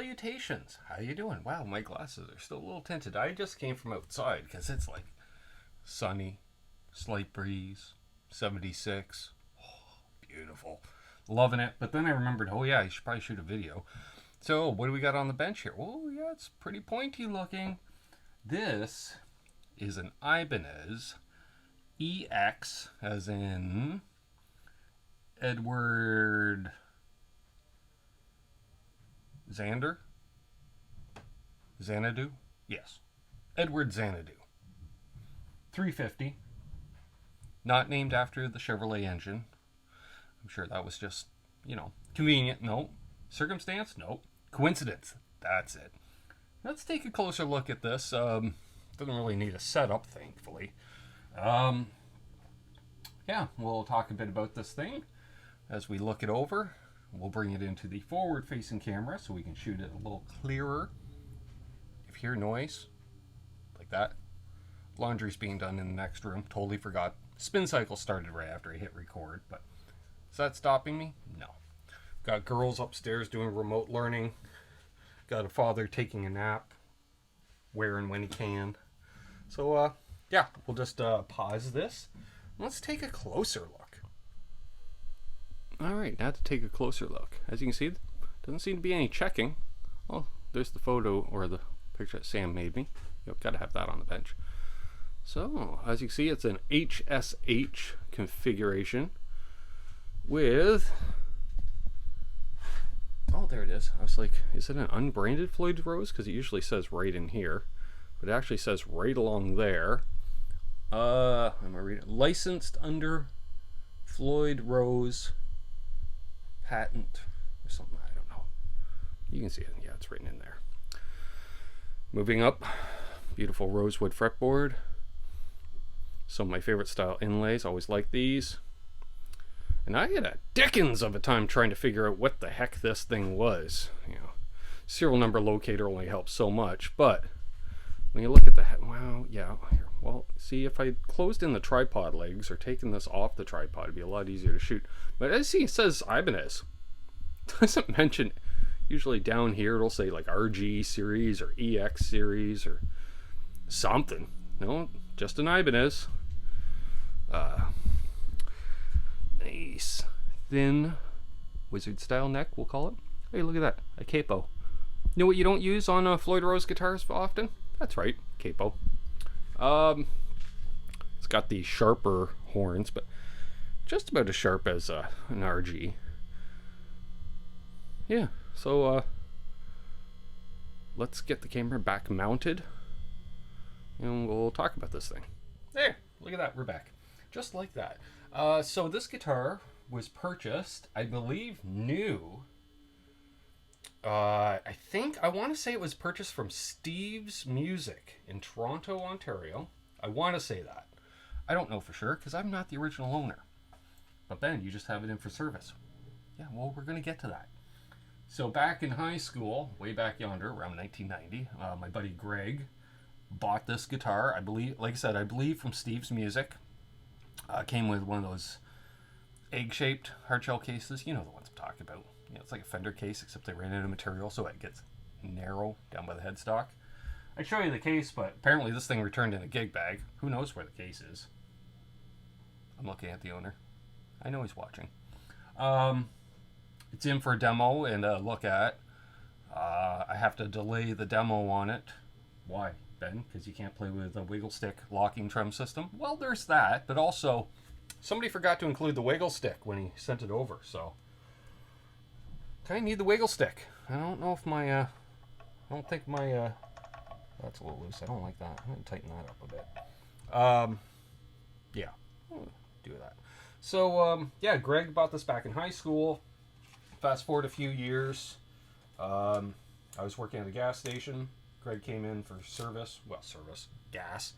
salutations. How you doing? Wow, my glasses are still a little tinted. I just came from outside because it's like sunny, slight breeze, 76. Oh, beautiful. Loving it. But then I remembered, oh yeah, I should probably shoot a video. So what do we got on the bench here? Oh yeah, it's pretty pointy looking. This is an Ibanez EX, as in Edward Xanadu? Yes. Edward Xanadu. 350. Not named after the Chevrolet engine. I'm sure that was just, convenient. No. Circumstance? No. Coincidence. That's it. Let's take a closer look at this. Doesn't really need a setup, thankfully. Yeah, we'll talk a bit about this thing as we look it over. We'll bring it into the forward-facing camera so we can shoot it a little clearer. If you hear noise, like that, laundry's being done in the next room. Totally forgot. Spin cycle started right after I hit record, but is that stopping me? No. Got girls upstairs doing remote learning. Got a father taking a nap, where and when he can. So, yeah, we'll just pause this. Let's take a closer look. All right, now to take a closer look. As you can see, doesn't seem to be any checking. Well, there's the photo or the picture that Sam made me. You've got to have that on the bench. So, as you can see, it's an HSH configuration with... Oh, there it is. I was like, is it an unbranded Floyd Rose? Because it usually says right in here. But it actually says right along there. I'm going to read it. Licensed under Floyd Rose patent or something. I don't know. You can see it. Yeah, it's written in there. Moving up. Beautiful Rosewood Fretboard. Some of my favorite style inlays. Always like these. And I had a dickens of a time trying to figure out what the heck this thing was. Serial number locator only helps so much, but when you look at the head, wow, yeah, here. Well, see, if I closed in the tripod legs or taken this off the tripod, it'd be a lot easier to shoot. But as you see, it says Ibanez. It doesn't mention, usually down here, it'll say like RG series or EX series or something. No, just an Ibanez. Nice thin wizard style neck, we'll call it. Hey, look at that, a capo. You know what you don't use on Floyd Rose guitars often? That's right, capo. It's got the sharper horns, but just about as sharp as an RG. Yeah, so let's get the camera back mounted and we'll talk about this thing. There, look at that, we're back. Just like that. So this guitar was purchased, I believe, new. I want to say it was purchased from Steve's Music in Toronto, Ontario. I want to say that. I don't know for sure because I'm not the original owner. But Ben, you just have it in for service. Yeah, well, we're going to get to that. So back in high school, way back yonder, around 1990, my buddy Greg bought this guitar. I believe from Steve's Music. Came with one of those egg-shaped hardshell cases. You know the ones I'm talking about. It's like a fender case, except they ran out of material, so it gets narrow down by the headstock. I'd show you the case, but apparently this thing returned in a gig bag. Who knows where the case is? I'm looking at the owner. I know he's watching. It's in for a demo and a look at. I have to delay the demo on it. Why, Ben? Because you can't play with a wiggle stick locking trim system? Well, there's that, but also somebody forgot to include the wiggle stick when he sent it over, so I need the wiggle stick. I don't know if my, that's a little loose. I don't like that. I'm going to tighten that up a bit. Yeah, I'll do that. So, yeah, Greg bought this back in high school. Fast forward a few years. I was working at a gas station. Greg came in for gas.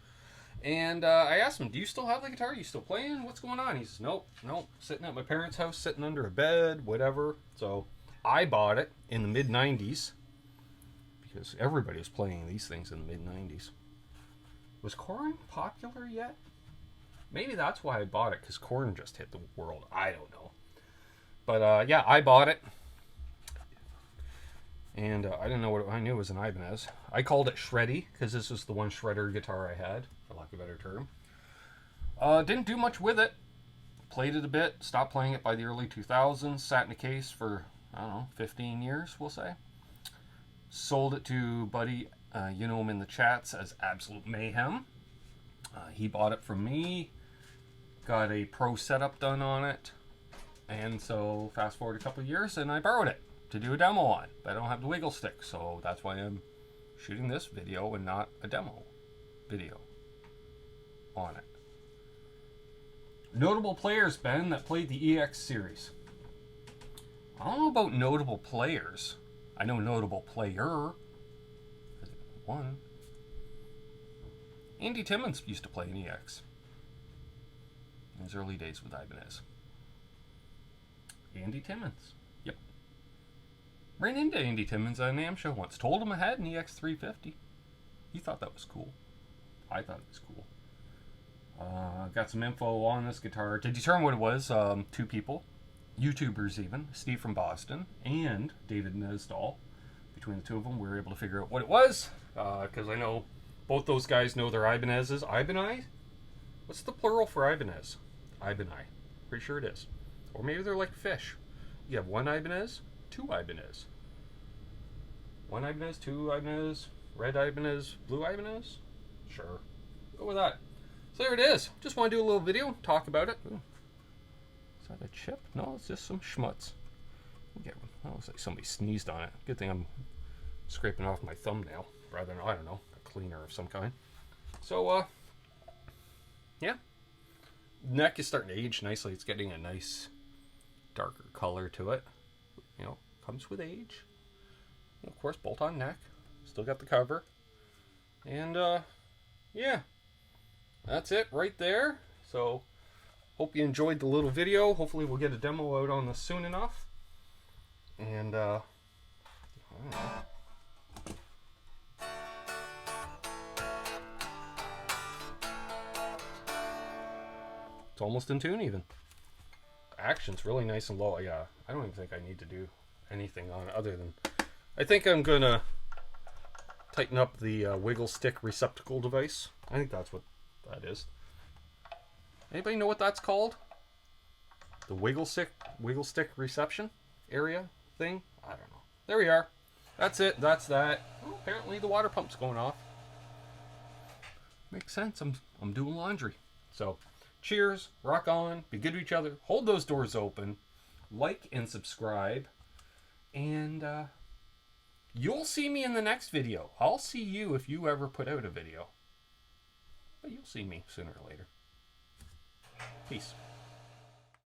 And I asked him, do you still have the guitar? Are you still playing? What's going on? He says, nope, sitting at my parents' house, sitting under a bed, whatever. So I bought it in the mid-90s because everybody was playing these things in the mid-90s. Was Korn popular yet? Maybe that's why I bought it, because Korn just hit the world. I don't know. But yeah, I bought it. And I didn't know what I knew it was an Ibanez. I called it Shreddy because this is the one shredder guitar I had, for lack of a better term. Didn't do much with it. Played it a bit, stopped playing it by the early 2000s, sat in a case for, I don't know, 15 years, we'll say. Sold it to Buddy, you know him in the chats as Absolute Mayhem. He bought it from me, got a pro setup done on it, and so fast forward a couple of years and I borrowed it to do a demo on, but I don't have the wiggle stick, so that's why I'm shooting this video and not a demo video on it. Notable players, Ben, that played the EX series. I don't know about notable players. I know notable player. One. Andy Timmons used to play an EX in his early days with Ibanez. Andy Timmons. Yep. Ran into Andy Timmons at a NAMM show once. Told him I had an EX350. He thought that was cool. I thought it was cool. Got some info on this guitar. To determine what it was, two people, YouTubers even, Steve from Boston and David Nesdahl. Between the two of them, we were able to figure out what it was, because I know both those guys know their Ibanezes. Ibanez? What's the plural for Ibanez? Ibanez. Pretty sure it is. Or maybe they're like fish. You have one Ibanez, two Ibanez. One Ibanez, two Ibanez, red Ibanez, blue Ibanez? Sure. Go with that. So there it is. Just want to do a little video, talk about it. Ooh. Is that a chip? No, it's just some schmutz. Get one. That looks like somebody sneezed on it. Good thing I'm scraping off my thumbnail rather than, I don't know, a cleaner of some kind. So, yeah. Neck is starting to age nicely. It's getting a nice darker color to it. You know, comes with age. And of course, bolt-on neck. Still got the cover. And, yeah. That's it right there. So, hope you enjoyed the little video. Hopefully we'll get a demo out on this soon enough. And, I don't know. It's almost in tune even. Action's really nice and low. Yeah, I don't even think I need to do anything on it other than... I think I'm gonna tighten up the wiggle stick receptacle device. I think that's what that is. Anybody know what that's called? The wiggle stick reception area thing? I don't know. There we are. That's it. That's that. Oh, apparently the water pump's going off. Makes sense. I'm doing laundry. So, cheers. Rock on. Be good to each other. Hold those doors open. Like and subscribe. And you'll see me in the next video. I'll see you if you ever put out a video. But you'll see me sooner or later. Peace.